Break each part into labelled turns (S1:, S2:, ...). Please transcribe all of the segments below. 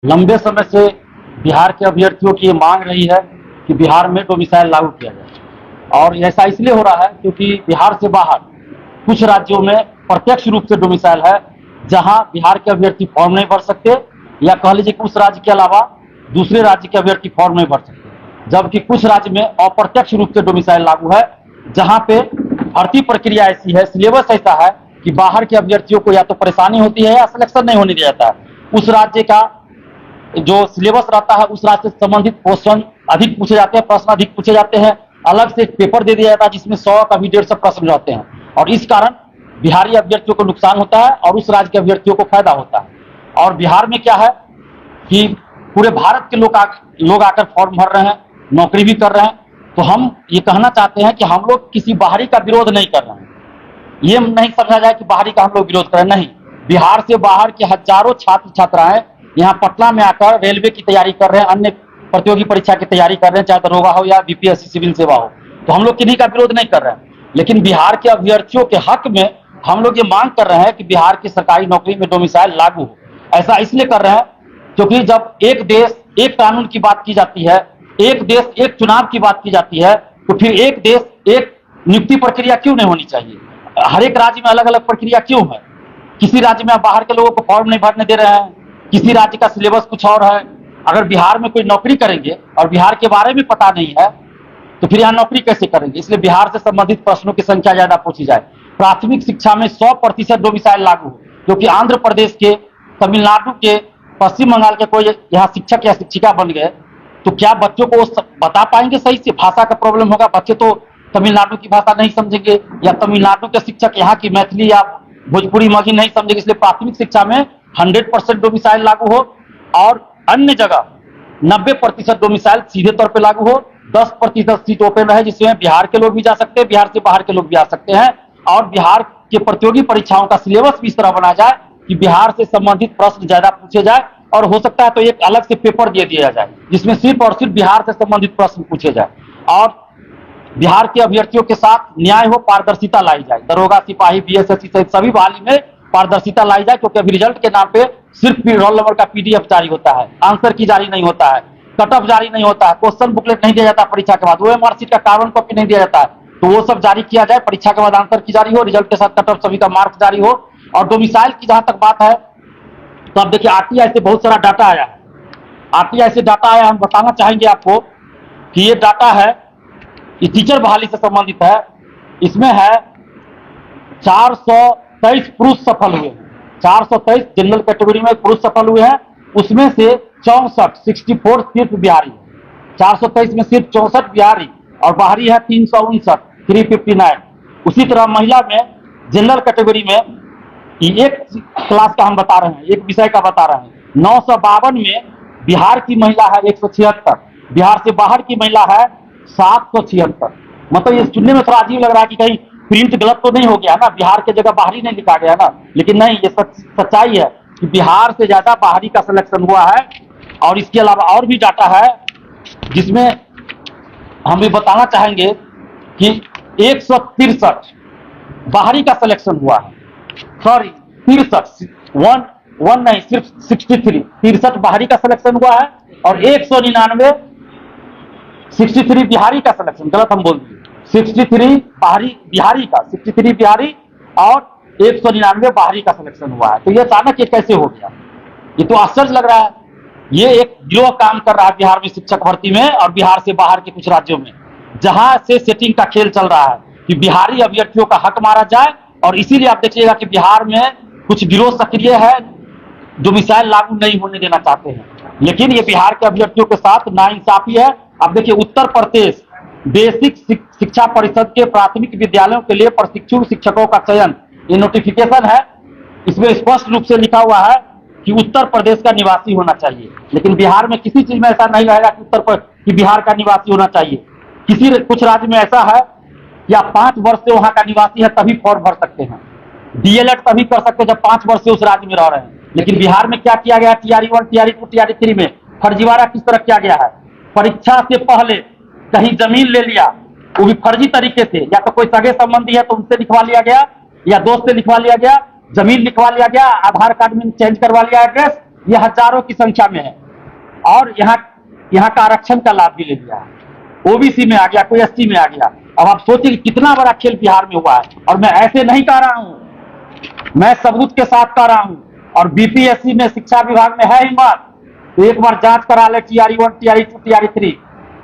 S1: लंबे समय से बिहार के अभ्यर्थियों की ये मांग रही है कि बिहार में डोमिसाइल लागू किया जाए। और ऐसा इसलिए हो रहा है क्योंकि बिहार से बाहर कुछ राज्यों में प्रत्यक्ष रूप से डोमिसाइल है, जहां बिहार के अभ्यर्थी फॉर्म नहीं भर सकते, या कह लीजिए कि उस राज्य के अलावा दूसरे राज्य के अभ्यर्थी फॉर्म नहीं भर सकते। जबकि कुछ राज्य में अप्रत्यक्ष रूप से डोमिसाइल लागू है, जहां पे भर्ती प्रक्रिया ऐसी है, सिलेबस ऐसा है कि बाहर के अभ्यर्थियों को या तो परेशानी होती है या सिलेक्शन नहीं होने दिया जाता है। उस राज्य का जो सिलेबस रहता है, उस राज्य से संबंधित क्वेश्चन अधिक पूछे जाते हैं, प्रश्न अधिक पूछे जाते हैं। अलग से एक पेपर दे दिया जाता है जिसमें 100 कभी 150 प्रश्न रहते हैं, और इस कारण बिहारी अभ्यर्थियों को नुकसान होता है और उस राज्य के अभ्यर्थियों को फायदा होता है। और बिहार में क्या है कि पूरे भारत के लोग आकर फॉर्म भर रहे हैं, नौकरी भी कर रहे हैं। तो हम ये कहना चाहते हैं कि हम लोग किसी बाहरी का विरोध नहीं कर रहे हैं। ये नहीं समझा जाए कि बाहरी का हम लोग विरोध करें, नहीं। बिहार से बाहर के हजारों छात्र छात्राएं यहाँ पटना में आकर रेलवे की तैयारी कर रहे हैं, अन्य प्रतियोगी परीक्षा की तैयारी कर रहे हैं, चाहे दरोगा हो या बीपीएससी सिविल सेवा हो। तो हम लोग किन्हीं का विरोध नहीं कर रहे हैं, लेकिन बिहार के अभ्यर्थियों के हक में हम लोग ये मांग कर रहे हैं कि बिहार की सरकारी नौकरी में डोमिसाइल लागू हो। ऐसा इसलिए कर रहे हैं क्योंकि जब एक देश एक कानून की बात की जाती है, एक देश एक चुनाव की बात की जाती है, तो फिर एक देश एक नियुक्ति प्रक्रिया क्यों नहीं होनी चाहिए? हर एक राज्य में अलग अलग प्रक्रिया क्यों है? किसी राज्य में आप बाहर के लोगों को फॉर्म नहीं भरने दे रहे हैं, किसी राज्य का सिलेबस कुछ और है। अगर बिहार में कोई नौकरी करेंगे और बिहार के बारे में पता नहीं है, तो फिर यहाँ नौकरी कैसे करेंगे? इसलिए बिहार से संबंधित प्रश्नों की संख्या ज्यादा पूछी जाए। प्राथमिक शिक्षा में 100% डोमिसाइल लागू हो, क्योंकि आंध्र प्रदेश के, तमिलनाडु के, पश्चिम बंगाल के कोई यहाँ शिक्षक या शिक्षिका बन गए तो क्या बच्चों को बता पाएंगे सही से? भाषा का प्रॉब्लम होगा, बच्चे तो तमिलनाडु की भाषा नहीं समझेंगे, या तमिलनाडु के शिक्षक यहाँ की मैथिली या भोजपुरी मगही नहीं समझेंगे। इसलिए प्राथमिक शिक्षा में 100% डोमिसाइल लागू हो, और अन्य जगह 90% डोमिसाइल सीधे तौर पे लागू हो। 10% सीट ओपन रहे, जिसमें बिहार के लोग भी जा सकते हैं, बिहार से बाहर के लोग भी आ सकते हैं। और बिहार के प्रतियोगी परीक्षाओं का सिलेबस भी इस तरह बना जाए कि बिहार से संबंधित प्रश्न ज्यादा पूछे जाए, और हो सकता है तो एक अलग से पेपर दे दिया जाए जिसमें सिर्फ और सिर्फ बिहार से संबंधित प्रश्न पूछे जाए। और बिहार के अभ्यर्थियों के साथ न्याय हो, पारदर्शिता लाई जाए। दरोगा, सिपाही, बीएसएससी सहित सभी बहाली में पारदर्शिता लाई जाए, क्योंकि अभी रिजल्ट के नाम पे सिर्फ रोल नंबर का पीडीएफ जारी होता है, आंसर की जारी नहीं होता है, कट ऑफ जारी नहीं होता है, क्वेश्चन बुकलेट नहीं दिया जाता परीक्षा के बाद, ओएमआर शीट का कार्बन कॉपी नहीं दिया जाता है। तो वो सब जारी किया जाए, परीक्षा के बाद आंसर की जारी हो, रिजल्ट के साथ कट ऑफ सभी का मार्क्स जारी हो। और डोमिसाइल की जहां तक बात है, तो अब देखिए आरटीआई से बहुत सारा डाटा आया है। आरटीआई से डाटा आया, हम बताना चाहेंगे आपको कि ये डाटा है, ये टीचर बहाली से संबंधित है। इसमें है 423 पुरुष सफल हुए हैं, 423 जनरल कैटेगरी में पुरुष सफल हुए हैं। उसमें से 64 सिर्फ बिहारी है। 423 में सिर्फ 64 बिहारी, और बाहरी है 359। उसी तरह महिला में जनरल कैटेगरी में एक क्लास का हम बता रहे हैं, एक विषय का बता रहे हैं, 952 में बिहार की महिला है 176, बिहार से बाहर की महिला है 776। मतलब ये सुनने में थोड़ा अजीब लग रहा है कि कहीं प्रिंट गलत तो नहीं हो गया ना, बिहार की जगह बाहरी नहीं लिखा गया ना, लेकिन नहीं, ये सच्चाई है कि बिहार से ज्यादा बाहरी का सिलेक्शन हुआ है। और इसके अलावा और भी डाटा है जिसमें हम ये बताना चाहेंगे कि 163 बाहरी का सिलेक्शन हुआ है, सॉरी 63, वन नहीं, सिर्फ 63 बाहरी का सिलेक्शन हुआ है, और 199 63 बिहारी का सिलेक्शन, गलत हम बोल दिए, 63 बाहरी बिहारी का, 63 बिहारी और 199 बाहरी का सिलेक्शन हुआ है। तो ये अचानक ये कैसे हो गया? ये तो आश्चर्य लग रहा है। ये एक गिरोह काम कर रहा है बिहार में शिक्षक भर्ती में, और बिहार से बाहर के कुछ राज्यों में, जहां से सेटिंग का खेल चल रहा है कि बिहारी अभ्यर्थियों का हक मारा जाए। और इसीलिए आप देखिएगा कि बिहार में कुछ गिरोह सक्रिय है जो मिसाइल लागू नहीं होने देना चाहते हैं, लेकिन ये बिहार के अभ्यर्थियों के साथ नाइंसाफी है। अब देखिए, उत्तर प्रदेश बेसिक शिक्षा परिषद के प्राथमिक विद्यालयों के लिए प्रशिक्षु शिक्षकों का चयन, ये नोटिफिकेशन है, इसमें स्पष्ट रूप से लिखा हुआ है कि उत्तर प्रदेश का निवासी होना चाहिए। लेकिन बिहार में किसी चीज में ऐसा नहीं रहेगा कि बिहार का निवासी होना चाहिए। कुछ राज्य में ऐसा है या 5 वर्ष से वहां का निवासी है तभी फॉर्म भर सकते हैं, डीएलएड तभी कर सकते हैं जब 5 वर्ष से उस राज्य में रह रहे हैं। लेकिन बिहार में क्या किया गया, टीआरई 1, टीआरई 2, टीआरई 3 में फर्जीवाड़ा किस तरह किया गया है? परीक्षा से पहले कहीं जमीन ले लिया, वो भी फर्जी तरीके से, या तो कोई सगे संबंधी है तो उनसे लिखवा लिया गया, या दोस्त से लिखवा लिया गया, जमीन लिखवा लिया गया, आधार कार्ड में चेंज करवा लिया एड्रेस, ये हजारों की संख्या में है और यहाँ का आरक्षण का लाभ भी ले लिया है। ओबीसी में आ गया, कोई एसटी में आ गया। अब आप सोचिए कि कितना बड़ा खेल बिहार में हुआ है। और मैं ऐसे नहीं कह रहा हूं, मैं सबूत के साथ कह रहा हूं। और बीपीएससी में, शिक्षा विभाग में है हिम्मत तो एक बार जांच करा ले, टीआरई 1, टीआरई 2, टीआरई 3।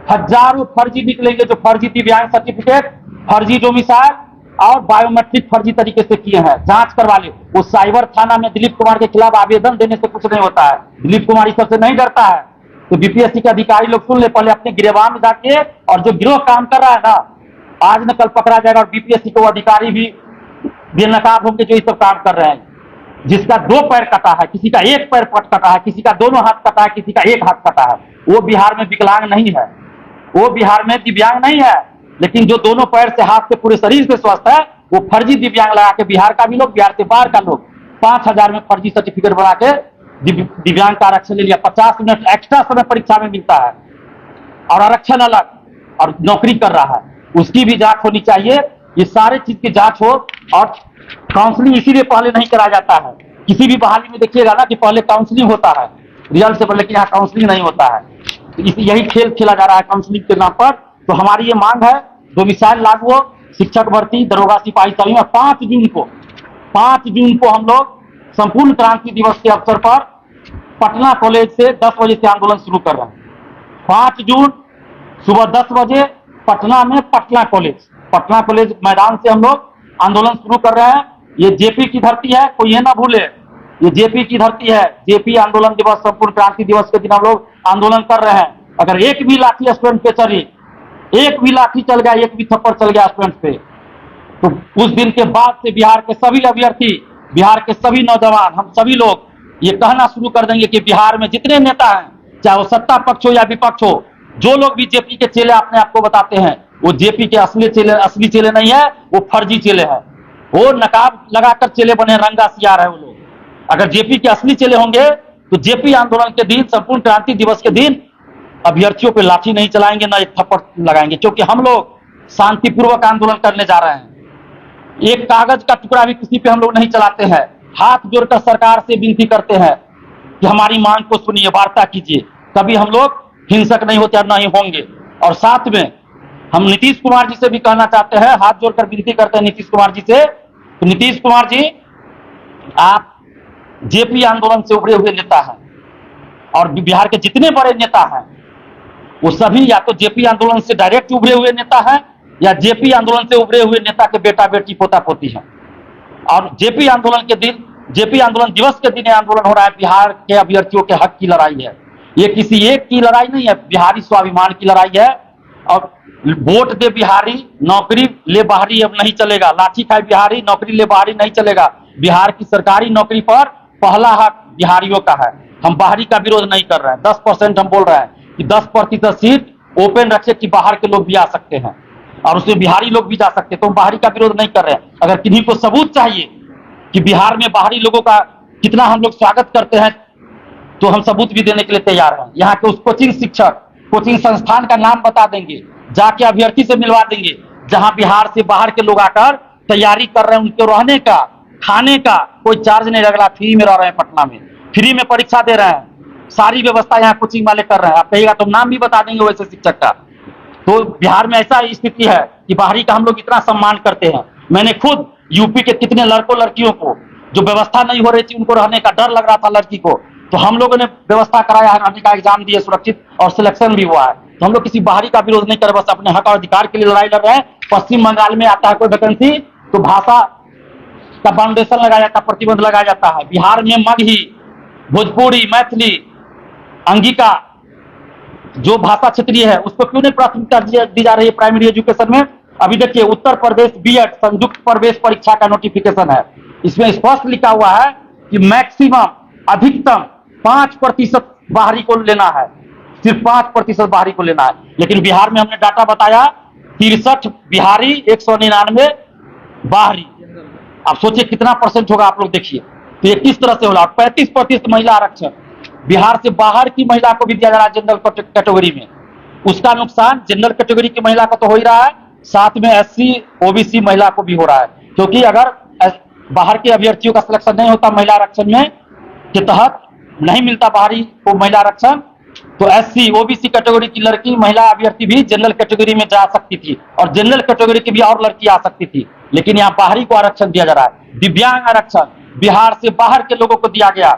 S1: हजारों फर्जी निकलेंगे, जो फर्जी दिव्यांग सर्टिफिकेट, फर्जी डोमिसाइल और बायोमेट्रिक फर्जी तरीके से किए हैं। जांच करवा ले। वो साइबर थाना में दिलीप कुमार के खिलाफ आवेदन देने से कुछ नहीं होता है। दिलीप कुमार इस सबसे नहीं डरता है। तो बीपीएससी के अधिकारी लोग सुन ले, पहले अपने गिरबान में जाके, और जो गिरोह काम कर रहा है ना, आज न कल पकड़ा जाएगा। और बीपीएससी के वो अधिकारी भी बेनकाब होंगे जो ये सब काम कर रहे हैं। जिसका 2 पैर कटा है, किसी का 1 पैर कटा है, किसी का दोनों हाथ कटा है, किसी का 1 हाथ कटा है, वो बिहार में विकलांग नहीं है, वो बिहार में दिव्यांग नहीं है। लेकिन जो दोनों पैर से, हाथ से, पूरे शरीर से स्वस्थ है, वो फर्जी दिव्यांग लगा के बिहार का भी लोग, बिहार से बाहर का लोग 5000 में फर्जी सर्टिफिकेट बना के दिव्यांग का आरक्षण ले लिया। 50 मिनट एक्स्ट्रा समय परीक्षा में मिलता है और आरक्षण अलग, और नौकरी कर रहा है, उसकी भी जांच होनी चाहिए। ये सारे चीज की जांच हो। और काउंसलिंग इसीलिए पहले नहीं कराया जाता है। किसी भी बहाली में देखिएगा ना कि पहले काउंसलिंग होता है रिजल्ट से पहले, लेकिन यहाँ काउंसलिंग नहीं होता है। तो यही खेल खेला जा रहा है काउंसलिंग के नाम पर। तो हमारी ये मांग है, डोमिसाइल लागू हो, शिक्षक भर्ती, दरोगा, सिपाही सभी में 5 जून को हम लोग संपूर्ण क्रांति दिवस के अवसर पर पटना कॉलेज से 10 बजे से आंदोलन शुरू कर रहे हैं। 5 जून सुबह 10 बजे पटना में पटना कॉलेज मैदान से हम लोग आंदोलन शुरू कर रहे हैं। ये जेपी की धरती है, कोई ये ना भूले, ये जेपी की धरती है। जेपी आंदोलन दिवस, संपूर्ण क्रांति दिवस के दिन हम लोग आंदोलन कर रहे हैं। अगर एक भी लाठी स्टूडेंट पे चली, एक भी लाठी चल गया, एक भी थप्पड़ चल गया स्टूडेंट पे, तो उस दिन के बाद से बिहार के सभी अभ्यर्थी, बिहार के सभी नौजवान, हम सभी लोग ये कहना शुरू कर देंगे कि बिहार में जितने नेता हैं, चाहे वो सत्ता पक्ष हो या विपक्ष हो, जो लोग भी जेपी के चेले अपने आप को बताते हैं, वो जेपी के असली चेले नहीं है, वो फर्जी चेले हैं। वो नकाब लगाकर चेले बने, रंगा सियार है वो लोग। अगर जेपी के असली चेले होंगे तो जेपी आंदोलन के दिन, संपूर्ण क्रांति दिवस के दिन अभ्यर्थियों पे लाठी नहीं चलाएंगे, ना एक थप्पड़ लगाएंगे, क्योंकि हम लोग शांतिपूर्वक आंदोलन करने जा रहे हैं। एक कागज का टुकड़ा भी किसी पे हम लोग नहीं चलाते हैं। हाथ जोड़कर सरकार से विनती करते हैं कि हमारी मांग को सुनिए, वार्ता कीजिए। कभी हम लोग हिंसक नहीं होते और ना ही होंगे। और साथ में हम नीतीश कुमार जी से भी कहना चाहते हैं, हाथ जोड़कर विनती करते हैं नीतीश कुमार जी से, तो नीतीश कुमार जी, आप जेपी आंदोलन से उभरे हुए नेता हैं और बिहार के जितने बड़े नेता हैं वो सभी या तो जेपी आंदोलन से डायरेक्ट उभरे हुए नेता हैं या जेपी आंदोलन से उभरे हुए नेता के बेटा बेटी पोता पोती हैं। और जेपी आंदोलन के दिन, जेपी आंदोलन दिवस के दिन आंदोलन हो रहा है। बिहार के अभ्यर्थियों के हक की लड़ाई है। ये किसी एक की लड़ाई नहीं है, बिहारी स्वाभिमान की लड़ाई है। और वोट दे बिहारी, नौकरी ले बाहरी अब नहीं चलेगा। लाठी खाए बिहारी, नौकरी ले बाहरी नहीं चलेगा। बिहार की सरकारी नौकरी पर पहला हक बिहारियों का है। हम बाहरी का विरोध नहीं कर रहे हैं। 10% हम बोल रहे हैं कि 10% सीट ओपन रखे कि बाहर के लोग भी आ सकते हैं और उसमें बिहारी लोग भी जा सकते हैं। तो हम बाहरी का विरोध नहीं कर रहे हैं। अगर किन्हीं को सबूत चाहिए कि बिहार में बाहरी लोगों का कितना हम लोग स्वागत करते हैं, तो हम सबूत भी देने के लिए तैयार हैं। यहाँ के उस कोचिंग शिक्षक, कोचिंग संस्थान का नाम बता देंगे, जाके अभ्यर्थी से मिलवा देंगे, जहां बिहार से बाहर के लोग आकर तैयारी कर रहे हैं। उनके रहने का, खाने का कोई चार्ज नहीं लग रहा, फ्री में रह रहे हैं, पटना में फ्री में परीक्षा दे रहे हैं। सारी व्यवस्था यहाँ कोचिंग वाले कर रहे हैं। आप कहिएगा तो नाम भी बता देंगे वैसे शिक्षक का। तो बिहार में ऐसा स्थिति है कि बाहरी का हम लोग इतना सम्मान करते हैं। मैंने खुद यूपी के कितने लड़कों लड़कियों को, जो व्यवस्था नहीं हो रही थी, उनको रहने का डर लग रहा था लड़की को, तो हम लोगों ने व्यवस्था कराया है, रहने का एग्जाम दिए सुरक्षित और सिलेक्शन भी हुआ है। तो हम लोग किसी बाहरी का विरोध नहीं कर रहे, बस अपने हक और अधिकार के लिए लड़ाई लड़ रहे हैं। पश्चिम बंगाल में आता है कोई वैकेंसी तो भाषा का बाउंडेशन लगाया जाता है, प्रतिबंध लगाया जाता है। बिहार में मगही, भोजपुरी, मैथिली, अंगिका जो भाषा क्षेत्रीय है उसको क्यों नहीं प्राथमिकता दी जा रही है प्राइमरी एजुकेशन में? अभी देखिए, उत्तर प्रदेश बीएड संयुक्त प्रवेश परीक्षा का नोटिफिकेशन है। इसमें स्पष्ट लिखा हुआ है कि मैक्सिमम, अधिकतम 5% बाहरी को लेना है, सिर्फ 5% बाहरी को लेना है। लेकिन बिहार में हमने डाटा बताया 63 बिहारी, 199 बाहरी। आप सोचिए कितना परसेंट होगा, आप लोग देखिए। तो ये किस तरह से होगा। 35% महिला आरक्षण बिहार से बाहर की महिला को भी दिया जा रहा है जनरल कैटेगरी में। उसका नुकसान जनरल कैटेगरी की महिला का तो हो ही रहा है, साथ में एससी ओबीसी महिला को भी हो रहा है। क्योंकि अगर बाहर के अभ्यर्थियों का सिलेक्शन नहीं होता महिला आरक्षण में के तहत, नहीं मिलता बाहरी को महिला आरक्षण, तो एससी ओबीसी कैटेगरी की लड़की महिला अभ्यर्थी भी जनरल कैटेगरी में जा सकती थी और जनरल कैटेगरी की भी और लड़की आ सकती थी। लेकिन यहाँ बाहरी को आरक्षण दिया जा रहा है। दिव्यांग आरक्षण बिहार से बाहर के लोगों को दिया गया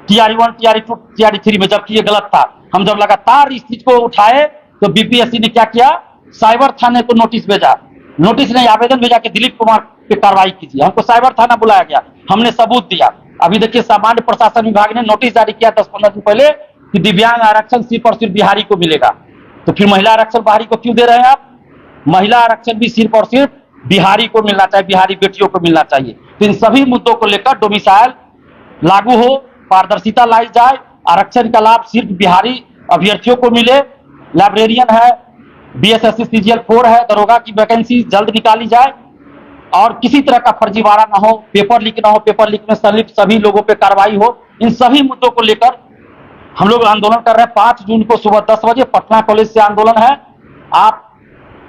S1: TR1, TR2, TR3 में, जबकि ये गलत था। हम जब लगातार इस चीज को उठाए तो बीपीएससी ने क्या किया, साइबर थाने को नोटिस भेजा, नोटिस नहीं आवेदन भेजा कि दिलीप कुमार पे कार्रवाई कीजिए। हमको साइबर थाना बुलाया गया, हमने सबूत दिया। अभी देखिए सामान्य प्रशासन विभाग ने नोटिस जारी किया 10-15 दिन पहले कि दिव्यांग आरक्षण सिर्फ और सिर्फ बिहारी को मिलेगा। तो फिर महिला आरक्षण बाहरी को क्यों दे रहे हैं आप? महिला आरक्षण भी सिर्फ और सिर्फ बिहारी को मिलना चाहिए, बिहारी बेटियों को मिलना चाहिए। तो इन सभी मुद्दों को लेकर डोमिसाइल लागू हो, पारदर्शिता लाई जाए, आरक्षण का लाभ सिर्फ बिहारी अभ्यर्थियों को मिले। लाइब्रेरियन है, BSSC CGL 4 है, दरोगा की वैकेंसी जल्द निकाली जाए और किसी तरह का फर्जीवाड़ा ना हो, पेपर लीक ना हो, पेपर लीक में संलिप्त सभी लोगों पे कार्रवाई हो। इन सभी मुद्दों को लेकर हम लोग आंदोलन कर रहे हैं। 5 जून को सुबह 10 बजे पटना कॉलेज से आंदोलन है। आप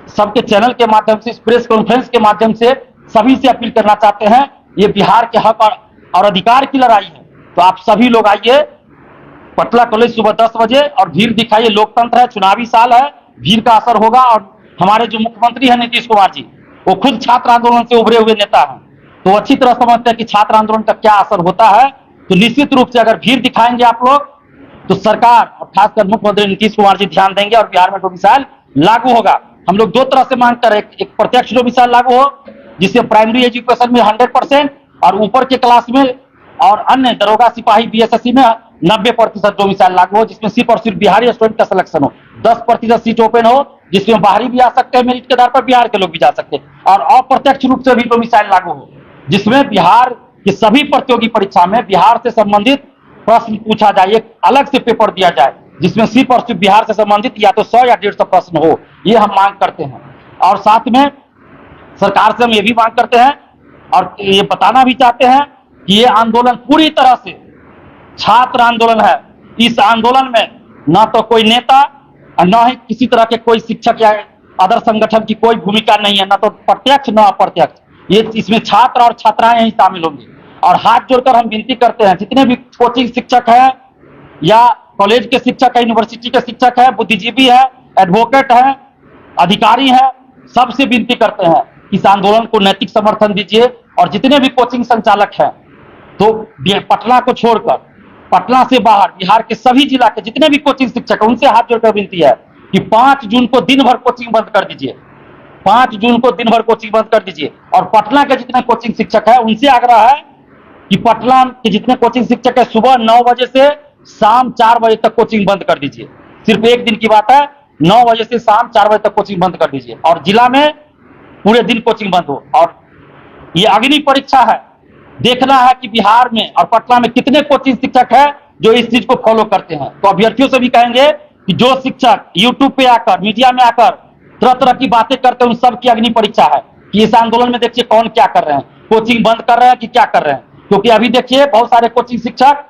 S1: सबके चैनल के माध्यम से, इस प्रेस कॉन्फ्रेंस के माध्यम से सभी से अपील करना चाहते हैं, ये बिहार के हक और अधिकार की लड़ाई है। तो आप सभी लोग आइए पटना कॉलेज सुबह 10 बजे और भीड़ दिखाइए। लोकतंत्र है, चुनावी साल है, भीड़ का असर होगा। और हमारे जो मुख्यमंत्री हैं नीतीश कुमार जी, वो खुद छात्र आंदोलन से उभरे हुए नेता हैं, तो अच्छी तरह समझते हैं कि छात्र आंदोलन का क्या असर होता है। तो निश्चित रूप से अगर भीड़ दिखाएंगे आप लोग तो सरकार और खासकर मुख्यमंत्री नीतीश कुमार जी ध्यान देंगे और बिहार में डोमिसाइल लागू होगा। हम लोग 2 तरह से मांग कर, एक प्रत्यक्ष डोमिसाइल लागू हो जिससे प्राइमरी एजुकेशन में 100% और ऊपर के क्लास में और अन्य दरोगा सिपाही BSSC में 90% डोमिसाइल लागू हो, जिसमें सिर्फ और सिर्फ बिहारी स्टूडेंट का सिलेक्शन हो। 10% सीट ओपन हो जिसमें बाहरी भी आ सकते हैं, मेरिट के आधार पर बिहार के लोग भी जा सकते हैं। और अप्रत्यक्ष रूप से भी डोमिसाइल लागू हो जिसमें बिहार की सभी प्रतियोगी परीक्षा में बिहार से संबंधित प्रश्न पूछा जाए, एक अलग से पेपर दिया जाए जिसमें सिर्फ और सिर्फ बिहार से संबंधित या तो 100 या 150 प्रश्न हो। ये हम मांग करते हैं। और साथ में सरकार से हम ये भी मांग करते हैं और ये बताना भी चाहते हैं कि ये आंदोलन पूरी तरह से छात्र आंदोलन है। इस आंदोलन में न तो कोई नेता और न ही किसी तरह के कोई शिक्षक या अदर संगठन की कोई भूमिका नहीं है, न तो प्रत्यक्ष न अप्रत्यक्ष। ये इसमें छात्र और छात्राएं ही शामिल होंगी। और हाथ जोड़कर हम विनती करते हैं, जितने भी कोचिंग शिक्षक हैं या कॉलेज के शिक्षक है, यूनिवर्सिटी के शिक्षक है, बुद्धिजीवी है, एडवोकेट है, अधिकारी है, सबसे विनती करते हैं इस आंदोलन को नैतिक समर्थन दीजिए। और जितने भी कोचिंग संचालक हैं तो पटना को छोड़कर पटना से बाहर बिहार के सभी जिला के जितने भी कोचिंग शिक्षक हैं उनसे हाथ जोड़कर विनती है कि 5 जून को दिन भर कोचिंग बंद कर दीजिए। 5 जून को दिन भर कोचिंग बंद कर दीजिए। और पटना के जितने कोचिंग शिक्षक है उनसे आग्रह है कि पटना के जितने कोचिंग शिक्षक है सुबह 9 बजे से शाम 4 बजे तक कोचिंग बंद कर दीजिए। सिर्फ एक दिन की बात है, 9 बजे से शाम 4 बजे तक कोचिंग बंद कर दीजिए और जिला में पूरे दिन कोचिंग बंद हो। और ये अग्नि परीक्षा है, देखना है कि बिहार में और पटना में कितने कोचिंग शिक्षक है जो इस चीज को फॉलो करते हैं। तो अभ्यर्थियों से भी कहेंगे कि जो शिक्षक यूट्यूब पे आकर, मीडिया में आकर तरह तरह की बातें करते हैं, उन सब की अग्नि परीक्षा है कि इस आंदोलन में देखिए कौन क्या कर रहे हैं, कोचिंग बंद कर रहे हैं कि क्या कर रहे हैं। क्योंकि अभी देखिए बहुत सारे कोचिंग शिक्षक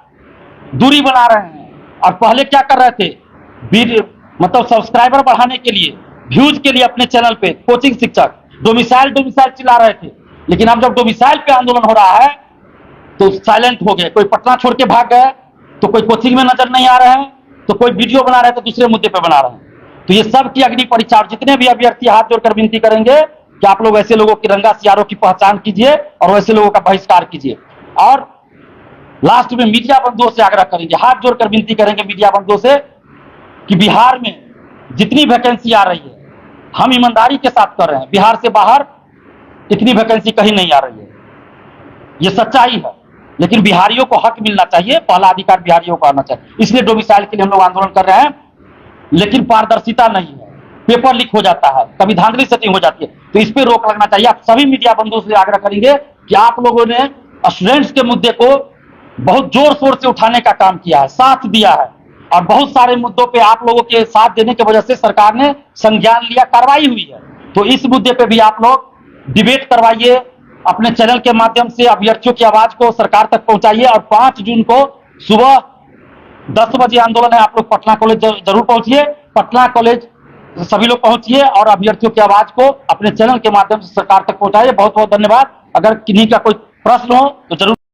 S1: दूरी बना रहे हैं और पहले क्या कर रहे थे, मतलब सब्सक्राइबर बढ़ाने के लिए, व्यूज के लिए अपने चैनल पे कोचिंग शिक्षक डोमिसाइल चिल्ला रहे थे। लेकिन अब जब डोमिसाइल पे आंदोलन हो रहा है तो साइलेंट हो गए। कोई पटना छोड़ के भाग गए, तो कोई कोचिंग में नजर नहीं आ रहे हैं, तो कोई वीडियो बना रहे हैं, तो दूसरे मुद्दे पे बना रहे हैं। तो ये सब की अग्नि परीक्षा। और जितने भी अभ्यर्थी हाथ जोड़कर विनती करेंगे कि आप लोग ऐसे लोगों की रंगा सियारों की पहचान कीजिए और वैसे लोगों का बहिष्कार कीजिए। और लास्ट में मीडिया बंधुओं से आग्रह करेंगे, हाथ जोड़कर विनती करेंगे मीडिया बंधुओं से कि बिहार में जितनी वैकेंसी आ रही है हम ईमानदारी के साथ कर रहे हैं। बिहार से बाहर इतनी वैकेंसी कहीं नहीं आ रही है, ये सच्चाई है। लेकिन बिहारियों को हक मिलना चाहिए, पहला अधिकार बिहारियों को आना चाहिए। इसलिए डोमिसाइल के लिए हम लोग आंदोलन कर रहे हैं। लेकिन पारदर्शिता नहीं है, पेपर लीक हो जाता है, कभी धांधली सेटिंग हो जाती है, तो इस पे रोक लगना चाहिए। आप सभी मीडिया बंधुओं से आग्रह करेंगे कि आप लोगों ने स्टूडेंट्स के मुद्दे को बहुत जोर शोर से उठाने का काम किया है, साथ दिया है। और बहुत सारे मुद्दों पे आप लोगों के साथ देने की वजह से सरकार ने संज्ञान लिया, कार्रवाई हुई है। तो इस मुद्दे पे भी आप लोग डिबेट करवाइए, अपने चैनल के माध्यम से अभ्यर्थियों की आवाज को सरकार तक पहुंचाइए। और 5 जून को सुबह 10 बजे आंदोलन है, आप लोग पटना कॉलेज जरूर पहुंचिए। पटना कॉलेज सभी लोग पहुंचिए और अभ्यर्थियों की आवाज को अपने चैनल के माध्यम से सरकार तक पहुंचाइए। बहुत बहुत धन्यवाद। अगर किन्हीं का कोई प्रश्न हो तो जरूर